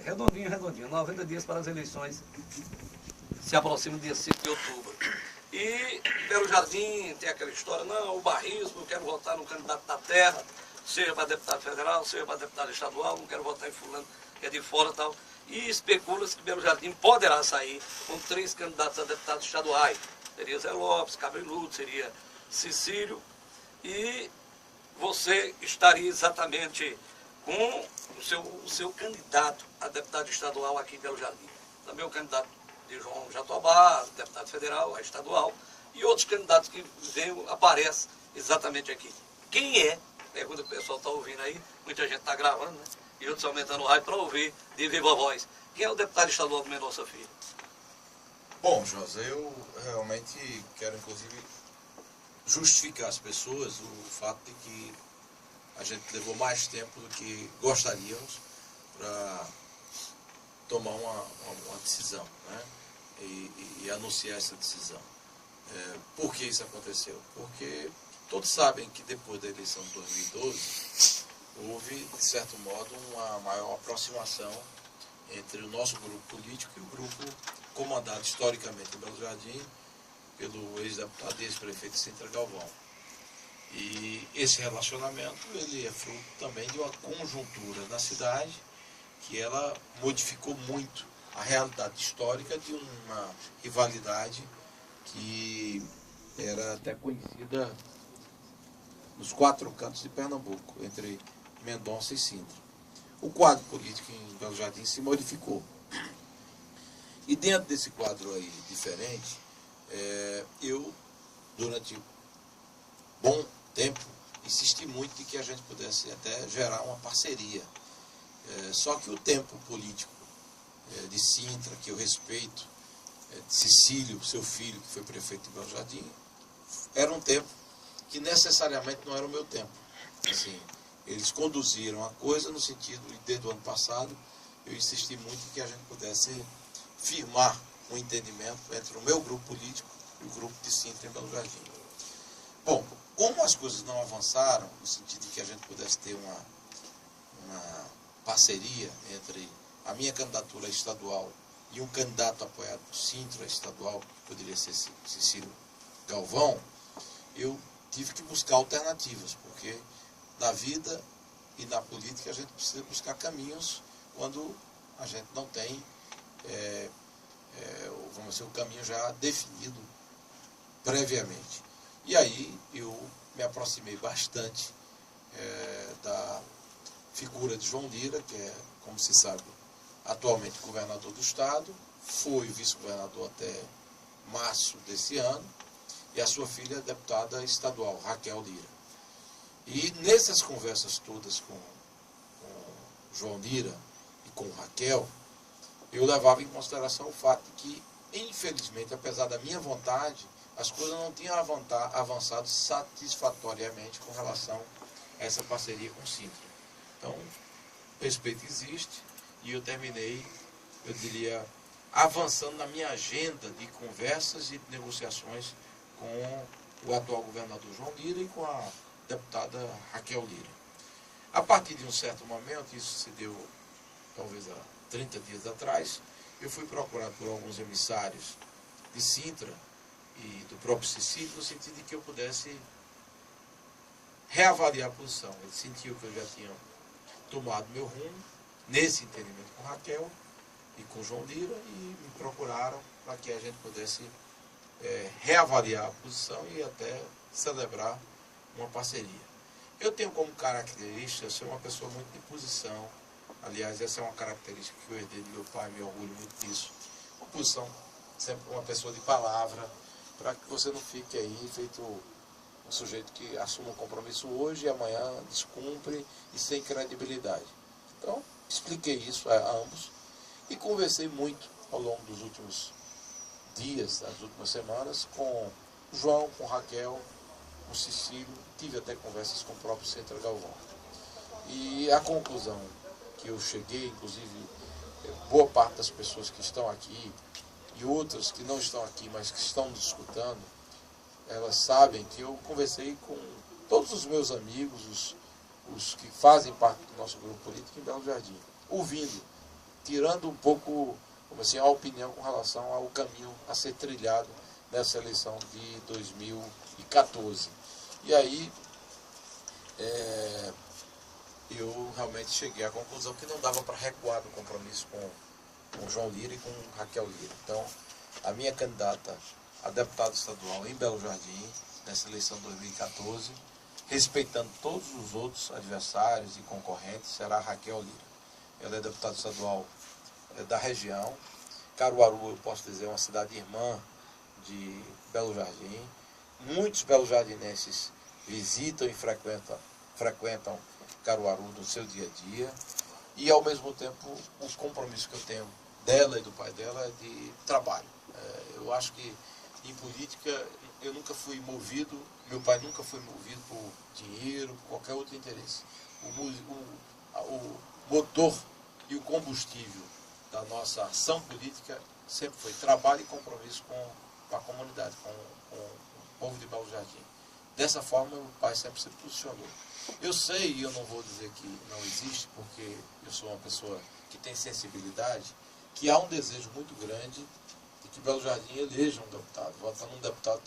redondinho, redondinho, 90 dias para as eleições, se aproxima dia 5 de outubro. E Belo Jardim tem aquela história, não, o barrismo, eu quero votar no candidato da terra, seja para deputado federal, seja para deputado estadual, não quero votar em fulano que é de fora e tal. E especula-se que Belo Jardim poderá sair com 3 candidatos a deputados estaduais. Seria Zé Lopes, Cabeludo, seria Cecílio, e você estaria exatamente com o seu candidato a deputado estadual aqui em Belo Jardim. Também o candidato de João Jatobá, deputado federal, a estadual, e outros candidatos que aparecem exatamente aqui. Quem é? Pergunta que o pessoal está ouvindo aí, muita gente está gravando, né? E outros aumentando o rádio para ouvir de viva voz. Quem é o deputado estadual do Mendonça Filho? Bom, José, eu realmente quero, inclusive, justificar às pessoas o fato de que a gente levou mais tempo do que gostaríamos para tomar uma decisão, né? E anunciar essa decisão. Por que isso aconteceu? Porque todos sabem que depois da eleição de 2012, houve, de certo modo, uma maior aproximação entre o nosso grupo político e o grupo comandado historicamente em Belo Jardim pelo ex-deputado e ex-prefeito Sintra Galvão. E esse relacionamento ele é fruto também de uma conjuntura na cidade que ela modificou muito a realidade histórica de uma rivalidade que era até conhecida nos 4 cantos de Pernambuco, entre Mendonça e Sintra. O quadro político em Belo Jardim se modificou. E dentro desse quadro aí diferente, eu, durante bom tempo, insisti muito de que a gente pudesse até gerar uma parceria. Só que o tempo político de Sintra, que eu respeito, de Cecílio, seu filho, que foi prefeito de Belo Jardim, era um tempo que necessariamente não era o meu tempo. Assim, eles conduziram a coisa no sentido de, desde o ano passado, eu insisti muito em que a gente pudesse firmar um entendimento entre o meu grupo político e o grupo de Sintra em Belo Jardim. Bom, como as coisas não avançaram, no sentido de que a gente pudesse ter uma parceria entre a minha candidatura estadual e um candidato apoiado por Sintra estadual, que poderia ser Cecílio Galvão, eu tive que buscar alternativas, porque na vida e na política a gente precisa buscar caminhos quando a gente não tem, vamos dizer, o caminho já definido previamente. E aí eu me aproximei bastante da figura de João Lira, que é, como se sabe, atualmente governador do estado, foi vice-governador até março desse ano, e a sua filha é deputada estadual, Raquel Lira. E nessas conversas todas com João Lira e com Raquel, eu levava em consideração o fato de que, infelizmente, apesar da minha vontade, as coisas não tinham avançado satisfatoriamente com relação a essa parceria com Sintra. Então, respeito existe, e eu terminei, eu diria, avançando na minha agenda de conversas e de negociações com o atual governador João Lira e com a deputada Raquel Lira. A partir de um certo momento, isso se deu talvez há 30 dias atrás, eu fui procurado por alguns emissários de Sintra e do próprio Cecílio, no sentido de que eu pudesse reavaliar a posição. Eles sentiam que eu já tinha tomado meu rumo, nesse entendimento com Raquel e com João Lira, e me procuraram para que a gente pudesse reavaliar a posição e até celebrar uma parceria. Eu tenho como característica ser uma pessoa muito de posição. Aliás, essa é uma característica que eu herdei do meu pai, me orgulho muito disso. Uma posição, sempre uma pessoa de palavra, para que você não fique aí feito um sujeito que assume um compromisso hoje e amanhã descumpre e sem credibilidade. Então, expliquei isso a ambos e conversei muito ao longo dos últimos dias, das últimas semanas, com o João, com Raquel, com Cecílio, tive até conversas com o próprio Sintra Galvão. E a conclusão que eu cheguei, inclusive, boa parte das pessoas que estão aqui e outras que não estão aqui, mas que estão nos escutando, elas sabem que eu conversei com todos os meus amigos, os que fazem parte do nosso grupo político em Belo Jardim, ouvindo tirando um pouco, como assim, a opinião com relação ao caminho a ser trilhado nessa eleição de 2014. E aí eu realmente cheguei à conclusão que não dava para recuar do compromisso com João Lira e com Raquel Lira. Então, a minha candidata a deputada estadual em Belo Jardim, nessa eleição de 2014, respeitando todos os outros adversários e concorrentes, será Raquel Lira. Ela é deputada estadual da região. Caruaru, eu posso dizer, é uma cidade irmã de Belo Jardim. Muitos belo-jardinenses visitam e frequentam Caruaru no seu dia a dia. E, ao mesmo tempo, os compromissos que eu tenho dela e do pai dela é de trabalho. Eu acho que, em política, eu nunca fui movido, meu pai nunca foi movido por dinheiro, por qualquer outro interesse. O motor e o combustível da nossa ação política sempre foi trabalho e compromisso com a comunidade, com o povo de Belo Jardim. Dessa forma, meu pai sempre se posicionou. Eu sei, e eu não vou dizer que não existe, porque eu sou uma pessoa que tem sensibilidade, que há um desejo muito grande de que Belo Jardim eleja um deputado, votando um deputado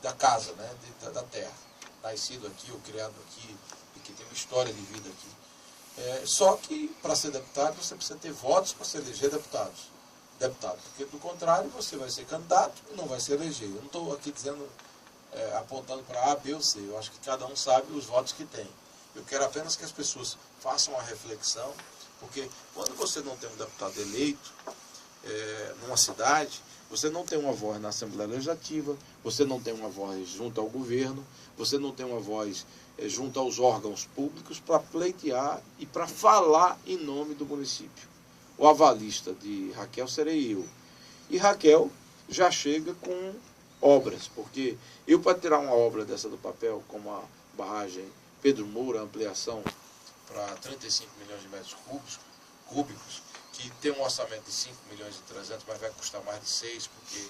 da casa, né, da terra, nascido aqui ou criado aqui, e que tem uma história de vida aqui. Só que, para ser deputado, você precisa ter votos para se eleger deputado, porque, do contrário, você vai ser candidato e não vai se eleger. Eu não estou aqui dizendo, apontando para A, B ou C. Eu acho que cada um sabe os votos que tem. Eu quero apenas que as pessoas façam a reflexão, porque quando você não tem um deputado eleito numa cidade, você não tem uma voz na Assembleia Legislativa, você não tem uma voz junto ao governo, você não tem uma voz junto aos órgãos públicos para pleitear e para falar em nome do município. O avalista de Raquel serei eu. E Raquel já chega com obras, porque eu, para tirar uma obra dessa do papel, como a barragem Pedro Moura, ampliação para 35 milhões de metros cúbicos, que tem um orçamento de 5 milhões e 300, mas vai custar mais de 6, porque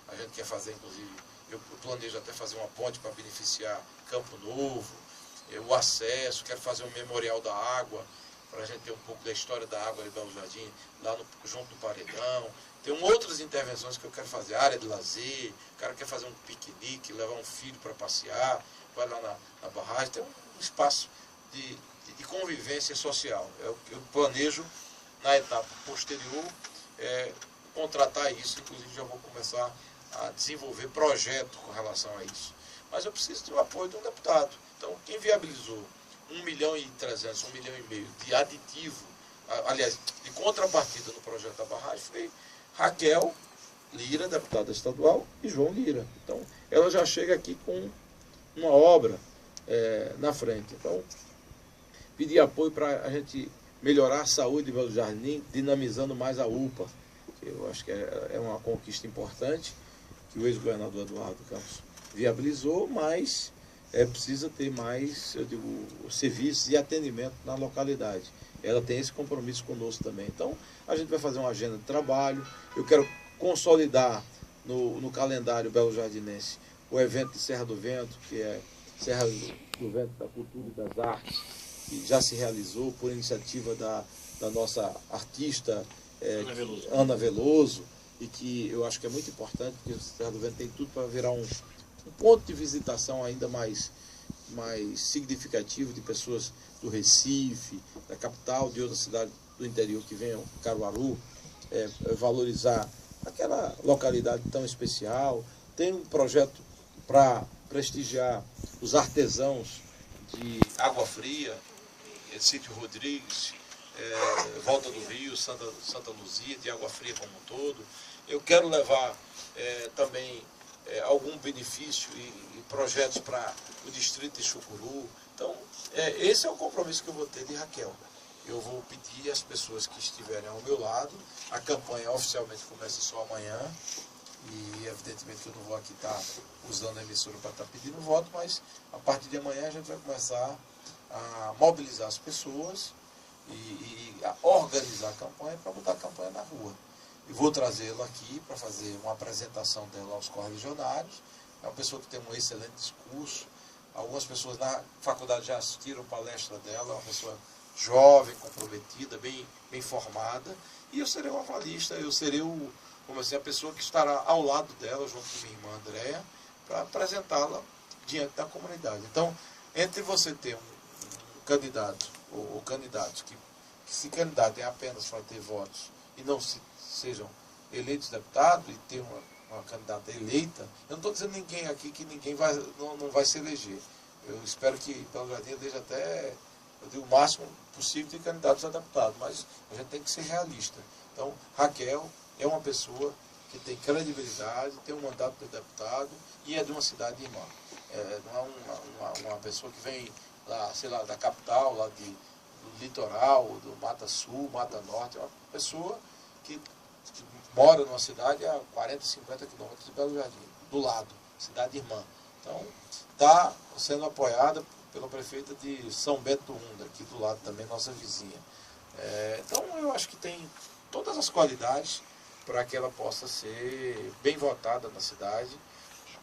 a gente quer fazer, inclusive, eu planejo até fazer uma ponte para beneficiar Campo Novo, o acesso, quero fazer um memorial da água, para a gente ter um pouco da história da água de Belo Jardim, lá junto do Paredão. Tem outras intervenções que eu quero fazer, área de lazer, o cara quer fazer um piquenique, levar um filho para passear, vai lá na barragem, tem um espaço de convivência social. Eu planejo, na etapa posterior, contratar isso, inclusive já vou começar a desenvolver projeto com relação a isso. Mas eu preciso do apoio de um deputado. Então, quem viabilizou 1,3 milhão, 1,5 milhão de aditivo, aliás, de contrapartida no projeto da barragem, foi Raquel Lira, deputada estadual, e João Lira. Então, ela já chega aqui com uma obra na frente. Então, pedir apoio para a gente melhorar a saúde de Belo Jardim, dinamizando mais a UPA, que eu acho que é uma conquista importante, que o ex-governador Eduardo Campos viabilizou, mas precisa ter mais, eu digo, serviços e atendimento na localidade. Ela tem esse compromisso conosco também. Então, a gente vai fazer uma agenda de trabalho. Eu quero consolidar no calendário belo-jardinense o evento de Serra do Vento, que é Serra do Vento da Cultura e das Artes, que já se realizou por iniciativa da nossa artista Ana Veloso, e que eu acho que é muito importante, porque Serra do Vento tem tudo para virar um ponto de visitação ainda mais significativo de pessoas do Recife, da capital, de outra cidade do interior que venham, Caruaru, valorizar aquela localidade tão especial. Tem um projeto para prestigiar os artesãos de Água Fria, Sítio Rodrigues, Volta do Rio, Santa Luzia, de Água Fria como um todo. Eu quero levar também algum benefício e projetos para o distrito de Chucuru. Então, esse é o compromisso que eu vou ter de Raquel. Eu vou pedir às pessoas que estiverem ao meu lado, a campanha oficialmente começa só amanhã, e evidentemente eu não vou aqui estar usando a emissora para estar pedindo voto, mas a partir de amanhã a gente vai começar a mobilizar as pessoas e a organizar a campanha para botar a campanha na rua. E vou trazê-la aqui para fazer uma apresentação dela aos correligionários. É uma pessoa que tem um excelente discurso. Algumas pessoas na faculdade já assistiram palestra dela, é uma pessoa jovem, comprometida, bem formada, e eu serei o avalista, eu serei como assim, a pessoa que estará ao lado dela, junto com minha irmã Andréa, para apresentá-la diante da comunidade. Então, entre você ter um candidato, ou candidatos que se candidatem apenas para ter votos e não sejam eleitos deputados, e ter uma candidata eleita, eu não estou dizendo ninguém aqui que ninguém não vai se eleger. Eu espero que Belo Jardim esteja até o máximo possível de candidatos a deputado, mas a gente tem que ser realista. Então, Raquel é uma pessoa que tem credibilidade, tem um mandato de deputado e é de uma cidade irmã. Não é uma pessoa que vem lá, sei lá, da capital, lá do litoral, do Mata Sul, Mata Norte. É uma pessoa que mora numa cidade a 40, 50 quilômetros de Belo Jardim, do lado, cidade irmã. Então, está sendo apoiada pela prefeita de São Bento do Unda, aqui do lado também, nossa vizinha. Então, eu acho que tem todas as qualidades para que ela possa ser bem votada na cidade.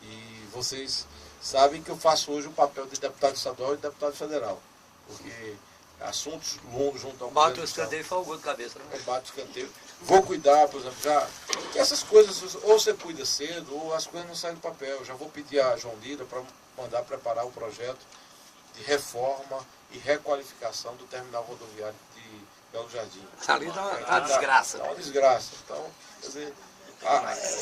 E vocês sabem que eu faço hoje o papel de deputado estadual e deputado federal, porque assuntos longos junto ao Bate o escanteio e faz o gol de cabeça. Né? Bate o escanteio. Vou cuidar, por exemplo, já. Essas coisas, ou você cuida cedo, ou as coisas não saem do papel. Já vou pedir a João Lira para mandar preparar o projeto de reforma e requalificação do terminal rodoviário de Belo Jardim. Ali dá uma desgraça. Dá uma desgraça. Então, quer dizer,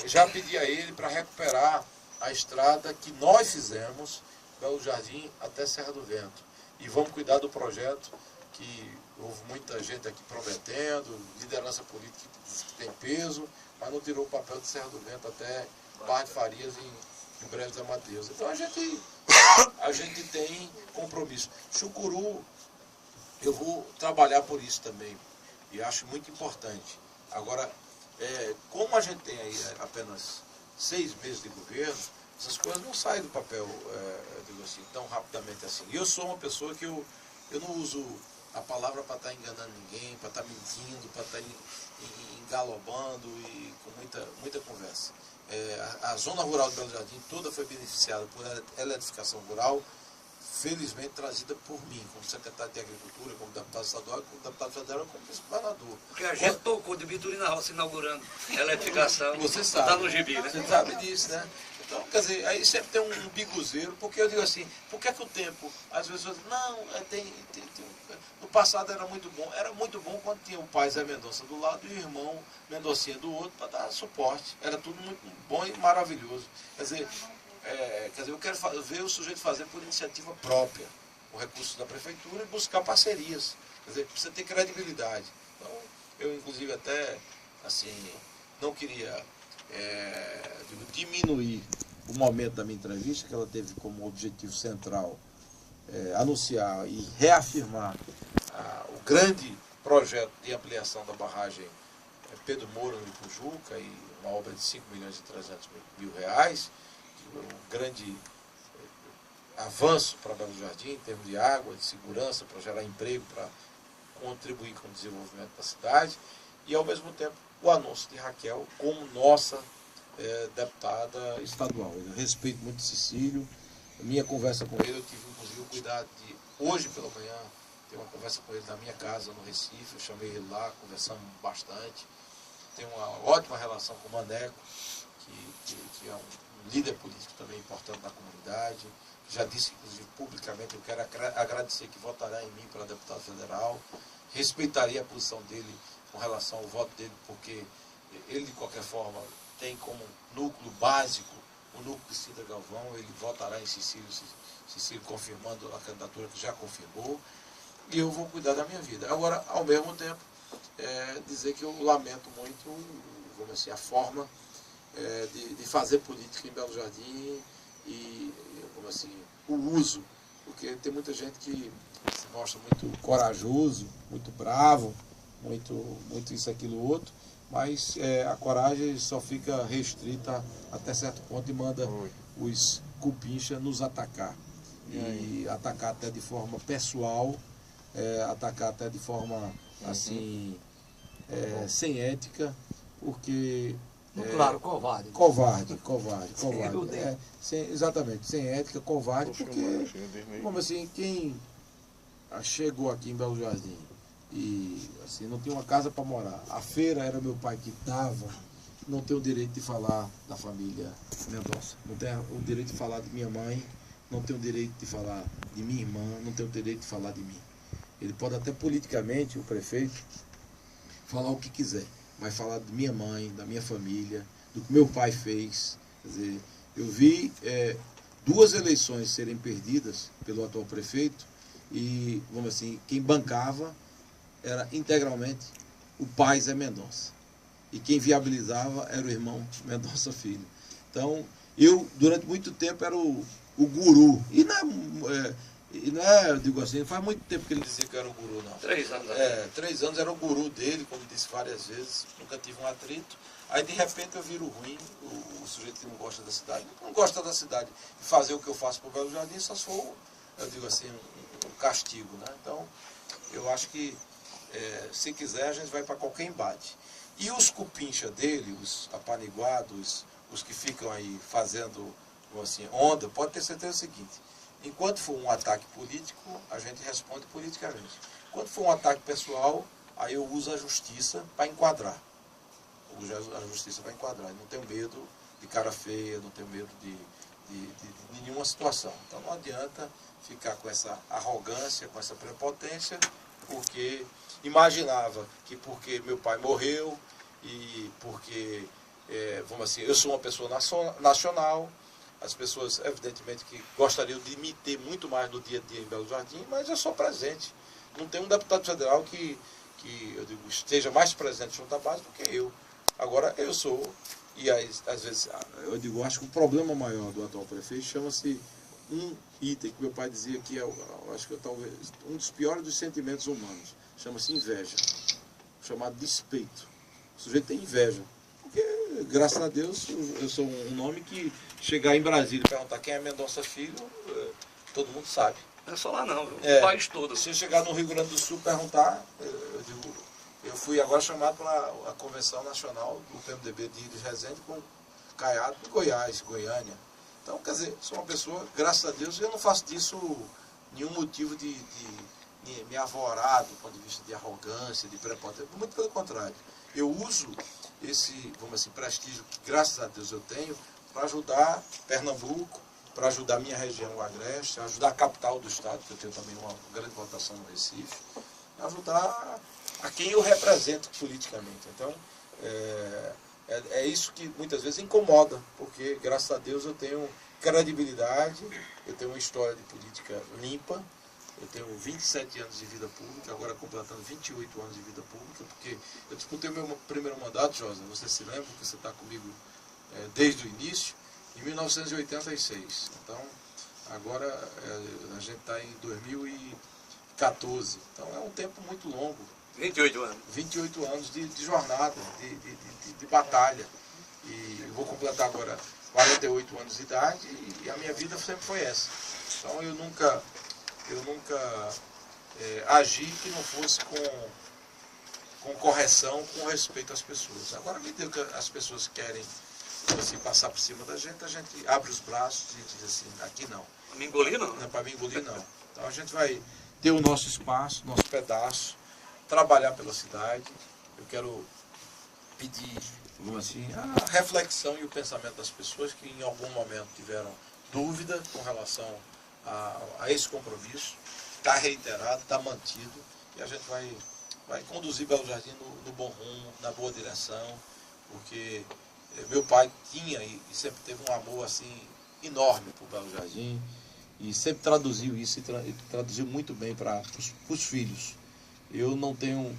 já pedi a ele para recuperar a estrada que nós fizemos, Belo Jardim até Serra do Vento. E vamos cuidar do projeto, que houve muita gente aqui prometendo, liderança política que tem peso, mas não tirou o papel de Serra do Vento até Barra de Farias em Breves da Mateus. Então a gente tem compromisso. Chucuru, eu vou trabalhar por isso também, e acho muito importante. Agora, como a gente tem aí apenas 6 meses de governo, essas coisas não saem do papel, digo assim, tão rapidamente assim. E eu sou uma pessoa que eu não uso a palavra para estar enganando ninguém, para estar mentindo, para estar engalobando e com muita conversa. A zona rural de Belo Jardim toda foi beneficiada por eletrificação rural, felizmente trazida por mim, como secretário de Agricultura, como deputado estadual, como deputado federal, como vice-governador. Porque a gente tocou de Vitorino na Roça inaugurando a eletrificação. Você sabe. Está no gibi, né? Você sabe disso, né? Então, quer dizer, aí sempre tem um bigozeiro, porque eu digo assim, por que é que o tempo, às vezes, não, no passado era muito bom quando tinha o pai Zé Mendonça do lado e o irmão Mendoncinha do outro para dar suporte. Era tudo muito bom e maravilhoso. Quer dizer, eu quero ver o sujeito fazer por iniciativa própria, o recurso da prefeitura, e buscar parcerias. Quer dizer, precisa ter credibilidade. Então, eu inclusive até, assim, não queria diminuir o momento da minha entrevista, que ela teve como objetivo central anunciar e reafirmar o grande projeto de ampliação da barragem Pedro Moura no Ipujuca, e uma obra de 5.300.000 reais, um grande avanço para Belo Jardim em termos de água, de segurança, para gerar emprego, para contribuir com o desenvolvimento da cidade, e ao mesmo tempo o anúncio de Raquel como nossa deputada estadual. Eu respeito muito Cecílio, minha conversa com ele, eu tive inclusive o cuidado de, hoje pela manhã, ter uma conversa com ele na minha casa no Recife, eu chamei ele lá, conversamos bastante, tenho uma ótima relação com o Maneco, que é um líder político também importante na comunidade, que já disse inclusive publicamente, eu quero agradecer que votará em mim para deputado federal, respeitaria a posição dele com relação ao voto dele, porque ele de qualquer forma tem como núcleo básico o núcleo de Cida Galvão, ele votará em Cecílio confirmando a candidatura que já confirmou, e eu vou cuidar da minha vida. Agora, ao mesmo tempo, dizer que eu lamento muito, vamos assim, a forma de fazer política em Belo Jardim e, como assim, o uso, porque tem muita gente que se mostra muito corajoso, muito bravo, muito isso, aquilo, outro, mas a coragem só fica restrita até certo ponto e manda os cupincha nos atacar. E atacar até de forma pessoal, atacar até de forma, assim, sem ética, porque... Claro, covarde. Covarde. Exatamente, sem ética, covarde, porque, como assim, quem chegou aqui em Belo Jardim e assim, não tinha uma casa para morar, a feira era meu pai que dava, não tem o direito de falar da família Mendonça, não tem o direito de falar de minha mãe, não tem o direito de falar de minha irmã, não tem o direito de falar de mim. Ele pode até politicamente, o prefeito, falar o que quiser, mas falar de minha mãe, da minha família, do que meu pai fez. Quer dizer, eu vi 2 eleições serem perdidas pelo atual prefeito e, vamos assim, quem bancava era integralmente o pai Zé Mendonça. E quem viabilizava era o irmão Mendonça Filho. Então, eu, durante muito tempo, era o guru. E não é, eu digo assim, faz muito tempo que ele dizia que era o guru, não. 3 anos. 3 anos era o guru dele, como disse várias vezes, nunca tive um atrito. Aí de repente eu viro ruim, o sujeito que não gosta da cidade, não gosta da cidade, e fazer o que eu faço para o Belo Jardim só se for, eu digo assim, um castigo, né? Então, eu acho que se quiser a gente vai para qualquer embate. E os cupincha dele, os apaniguados, os que ficam aí fazendo assim, onda, pode ter certeza do seguinte: enquanto for um ataque político, a gente responde politicamente. Quando for um ataque pessoal, aí eu uso a justiça para enquadrar. A justiça vai enquadrar. Eu não tenho medo de cara feia, não tenho medo de nenhuma situação. Então não adianta ficar com essa arrogância, com essa prepotência, porque imaginava que porque meu pai morreu e porque, vamos assim, eu sou uma pessoa nacional, as pessoas, evidentemente, que gostariam de me ter muito mais no dia a dia em Belo Jardim, mas eu sou presente. Não tem um deputado federal que eu digo, esteja mais presente junto à base do que eu. Agora, eu sou, e às vezes, eu digo, acho que o problema maior do atual prefeito chama-se um item que meu pai dizia que acho que talvez um dos piores dos sentimentos humanos, chama-se inveja, chamado despeito. O sujeito tem inveja. Porque, graças a Deus, eu sou um nome que chegar em Brasília e perguntar quem é Mendonça Filho, todo mundo sabe. Não é só lá não, o país todo. Se eu chegar no Rio Grande do Sul e perguntar, eu digo, eu fui agora chamado para a Convenção Nacional do PMDB de Ilha Resende com Caiado de Goiás, Goiânia. Então, quer dizer, sou uma pessoa, graças a Deus, eu não faço disso nenhum motivo de me avorar do ponto de vista de arrogância, de prepotência, muito pelo contrário. Eu uso esse, vamos assim, prestígio que graças a Deus eu tenho para ajudar Pernambuco, para ajudar a minha região, o Agreste, ajudar a capital do estado, que eu tenho também uma grande votação no Recife, ajudar a quem eu represento politicamente. Então, é isso que muitas vezes incomoda, porque graças a Deus eu tenho credibilidade, eu tenho uma história de política limpa, eu tenho 27 anos de vida pública, agora completando 28 anos de vida pública, porque eu disputei o meu primeiro mandato, Josa, você se lembra, que você está comigo desde o início, em 1986. Então, agora a gente está em 2014. Então é um tempo muito longo. 28 anos. 28 anos de jornada, de batalha. E eu vou completar agora 48 anos de idade e a minha vida sempre foi essa. Então eu nunca agi que não fosse com correção, com respeito às pessoas. Agora, me deu que as pessoas querem assim, passar por cima da gente, a gente abre os braços e diz assim, aqui não. Para me engolir não. Não é para me engolir não. Então a gente vai ter o nosso espaço, nosso pedaço, trabalhar pela cidade. Eu quero pedir, vamos assim, a reflexão e o pensamento das pessoas que em algum momento tiveram dúvida com relação a esse compromisso. Está reiterado, está mantido e a gente vai conduzir Belo Jardim no bom rumo, na boa direção, porque meu pai tinha e sempre teve um amor assim enorme por Belo Jardim e sempre traduziu isso e traduziu muito bem para os filhos. Eu não tenho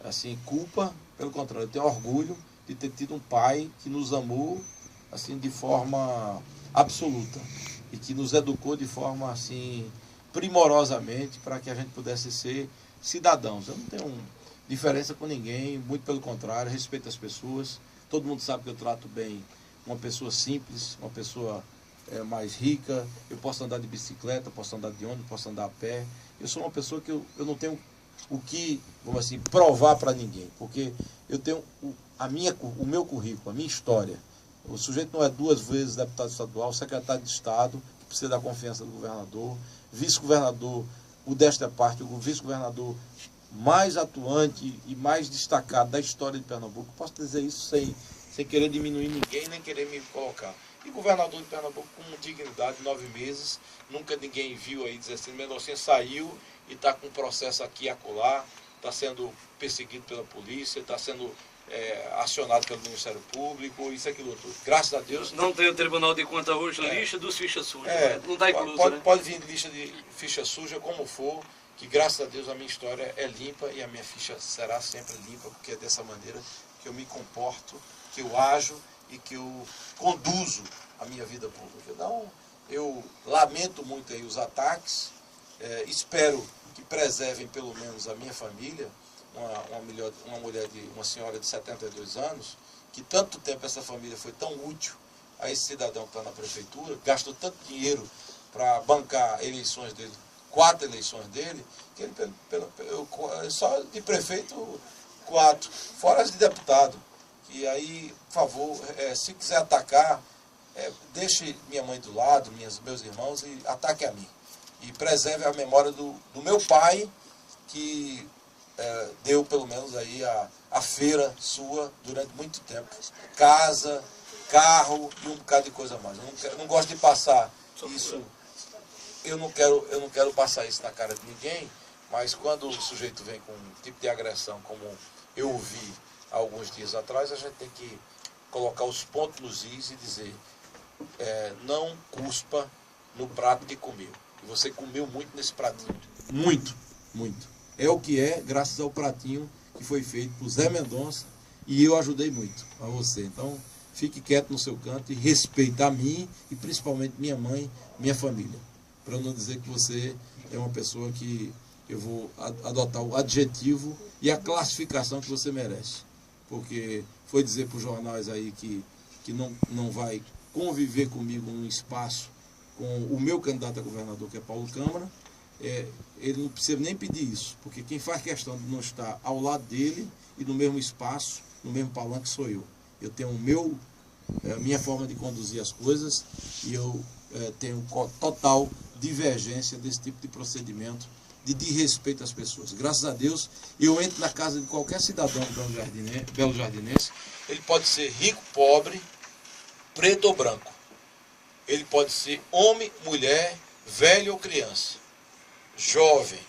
assim culpa, pelo contrário, eu tenho orgulho de ter tido um pai que nos amou assim de forma absoluta e que nos educou de forma assim primorosamente para que a gente pudesse ser cidadãos. Eu não tenho diferença com ninguém, muito pelo contrário, respeito as pessoas. Todo mundo sabe que eu trato bem uma pessoa simples, uma pessoa mais rica. Eu posso andar de bicicleta, posso andar de ônibus, posso andar a pé. Eu sou uma pessoa que eu não tenho o que, vamos assim, provar para ninguém, porque eu tenho o meu currículo, a minha história. O sujeito não é 2 vezes deputado estadual, secretário de Estado, que precisa da confiança do governador, vice-governador modéstia à parte, o vice-governador mais atuante e mais destacado da história de Pernambuco. Posso dizer isso sem querer diminuir ninguém, nem querer me colocar. E governador de Pernambuco com dignidade, 9 meses, nunca ninguém viu aí, 16 Mendoncinha saiu e está com processo aqui e acolá, está sendo perseguido pela polícia, está sendo acionado pelo Ministério Público, isso, aquilo tudo. Graças a Deus. Não tem o Tribunal de Contas hoje, lista dos fichas sujas, não está incluso, pode, né? pode vir lista de ficha suja, como for, que graças a Deus a minha história é limpa e a minha ficha será sempre limpa, porque é dessa maneira que eu me comporto, que eu ajo e que eu conduzo a minha vida pública. Então, eu lamento muito aí os ataques, espero que preservem pelo menos a minha família, uma senhora de 72 anos, que tanto tempo essa família foi tão útil a esse cidadão que está na prefeitura, gastou tanto dinheiro para bancar eleições dele, 4 eleições dele, que ele, só de prefeito, 4, fora as de deputado. E aí, por favor, se quiser atacar, deixe minha mãe do lado, meus irmãos, e ataque a mim. E preserve a memória do meu pai, que deu pelo menos aí a feira sua durante muito tempo. Casa, carro e um bocado de coisa mais. Eu não gosto de passar isso. Eu não quero passar isso na cara de ninguém, mas quando o sujeito vem com um tipo de agressão, como eu ouvi há alguns dias atrás, a gente tem que colocar os pontos nos is e dizer, não cuspa no prato que comeu. E você comeu muito nesse pratinho. Muito, muito. É o que é, graças ao pratinho que foi feito por Zé Mendonça, e eu ajudei muito a você. Então, fique quieto no seu canto e respeite a mim e principalmente minha mãe, minha família. Para não dizer que você é uma pessoa que eu vou adotar o adjetivo e a classificação que você merece. Porque foi dizer para os jornais aí que não vai conviver comigo num espaço com o meu candidato a governador, que é Paulo Câmara. Ele não precisa nem pedir isso, porque quem faz questão de não estar ao lado dele e no mesmo espaço, no mesmo palanque, sou eu. Eu tenho a minha forma de conduzir as coisas e eu tenho total divergência desse tipo de procedimento de desrespeito às pessoas. Graças a Deus, eu entro na casa de qualquer cidadão belo jardinense, ele pode ser rico, pobre, preto ou branco. Ele pode ser homem, mulher, velho ou criança, jovem,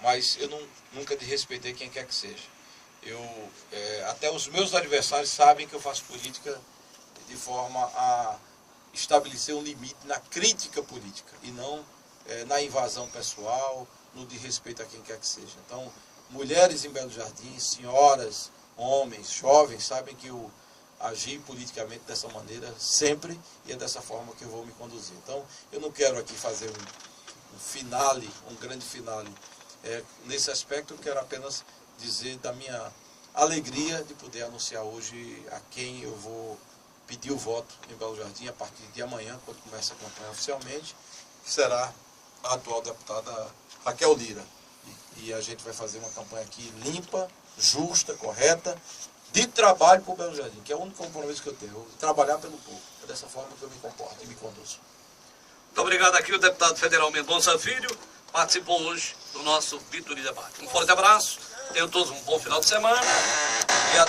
mas eu nunca desrespeitei quem quer que seja. Até os meus adversários sabem que eu faço política de forma a estabelecer um limite na crítica política e não na invasão pessoal, no desrespeito a quem quer que seja. Então, mulheres em Belo Jardim, senhoras, homens, jovens, sabem que eu agi politicamente dessa maneira sempre e é dessa forma que eu vou me conduzir. Então, eu não quero aqui fazer um grande finale. Nesse aspecto, eu quero apenas dizer da minha alegria de poder anunciar hoje a quem eu vou pedir o voto em Belo Jardim a partir de amanhã, quando começa a campanha oficialmente, que será a atual deputada Raquel Lira. E a gente vai fazer uma campanha aqui limpa, justa, correta, de trabalho para o Belo Jardim, que é o único compromisso que eu tenho, trabalhar pelo povo. É dessa forma que eu me comporto e me conduzo. Muito obrigado aqui, o deputado federal Mendonça Filho, participou hoje do nosso Vitória Debate. Um forte abraço, tenham todos um bom final de semana.